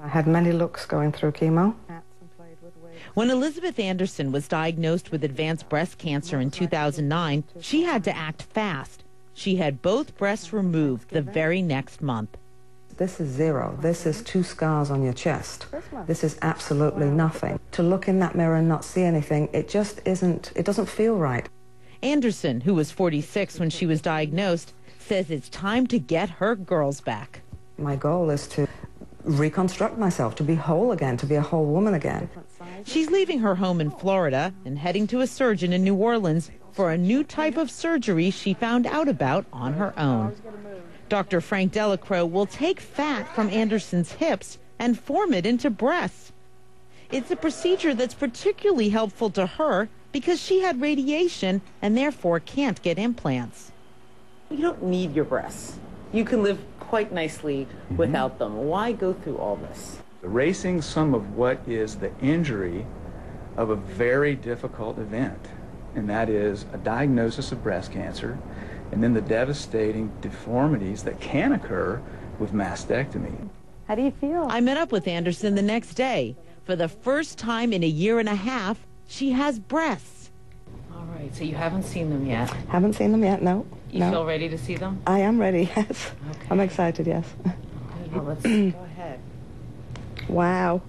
I had many looks going through chemo. When Elizabeth Anderson was diagnosed with advanced breast cancer in 2009, she had to act fast. She had both breasts removed the very next month. This is zero. This is 2 scars on your chest. This is absolutely nothing. To look in that mirror and not see anything, it just isn't, it doesn't feel right. Anderson, who was 46 when she was diagnosed, says it's time to get her girls back. My goal is to reconstruct myself, to be whole again, to be a whole woman again. She's leaving her home in Florida and heading to a surgeon in New Orleans for a new type of surgery she found out about on her own. Dr. Frank Delacroix will take fat from Anderson's hips and form it into breasts. It's a procedure that's particularly helpful to her because she had radiation and therefore can't get implants. You don't need your breasts. You can live quite nicely without them. Why go through all this? Erasing some of what is the injury of a very difficult event, and that is a diagnosis of breast cancer and then the devastating deformities that can occur with mastectomy. How do you feel? I met up with Anderson the next day. For the first time in a year and a half, she has breasts. All right, so you haven't seen them yet? Haven't seen them yet, no. You feel ready to see them? I am ready, yes. Okay. I'm excited, yes. Well, let's go ahead. Wow.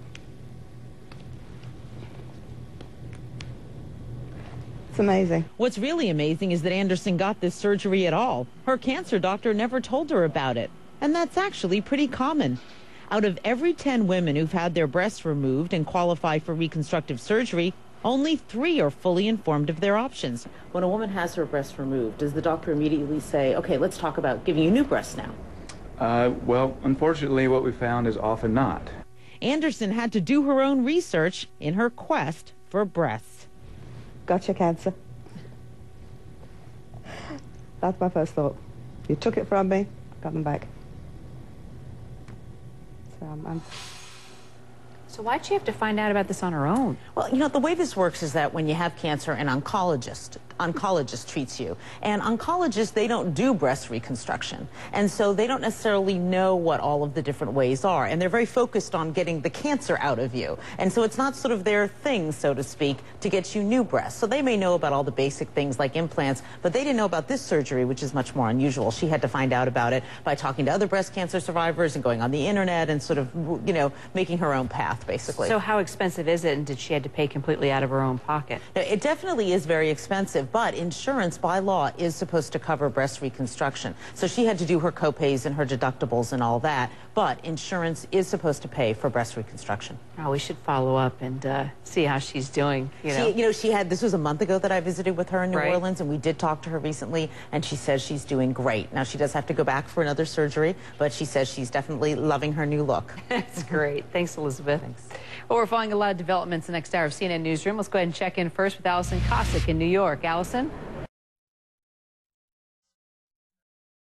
It's amazing. What's really amazing is that Anderson got this surgery at all. Her cancer doctor never told her about it. And that's actually pretty common. Out of every 10 women who've had their breasts removed and qualify for reconstructive surgery, only 3 are fully informed of their options. When a woman has her breasts removed, does the doctor immediately say, okay, let's talk about giving you new breasts now? Well, unfortunately, what we found is often not. Anderson had to do her own research in her quest for breasts. Got your cancer. That's my first thought. You took it from me, got them back. So why'd she have to find out about this on her own? Well, you know, the way this works is that when you have cancer, an oncologist treats you. And oncologists, they don't do breast reconstruction. And so they don't necessarily know what all of the different ways are. And they're very focused on getting the cancer out of you. And so it's not sort of their thing, so to speak, to get you new breasts. So they may know about all the basic things like implants, but they didn't know about this surgery, which is much more unusual. She had to find out about it by talking to other breast cancer survivors and going on the internet and sort of, you know, making her own path, basically. So how expensive is it, and did she have to pay completely out of her own pocket? It definitely is very expensive, but insurance by law is supposed to cover breast reconstruction. So she had to do her copays and her deductibles and all that, but insurance is supposed to pay for breast reconstruction. Oh, we should follow up and see how she's doing. This was a month ago that I visited with her in New Orleans, and we did talk to her recently, and she says she's doing great. Now, she does have to go back for another surgery, but she says she's definitely loving her new look. That's great. Thanks, Elizabeth. Thanks. Well, we're following a lot of developments in the next hour of CNN Newsroom. Let's go ahead and check in first with Allison Cossack in New York. Allison?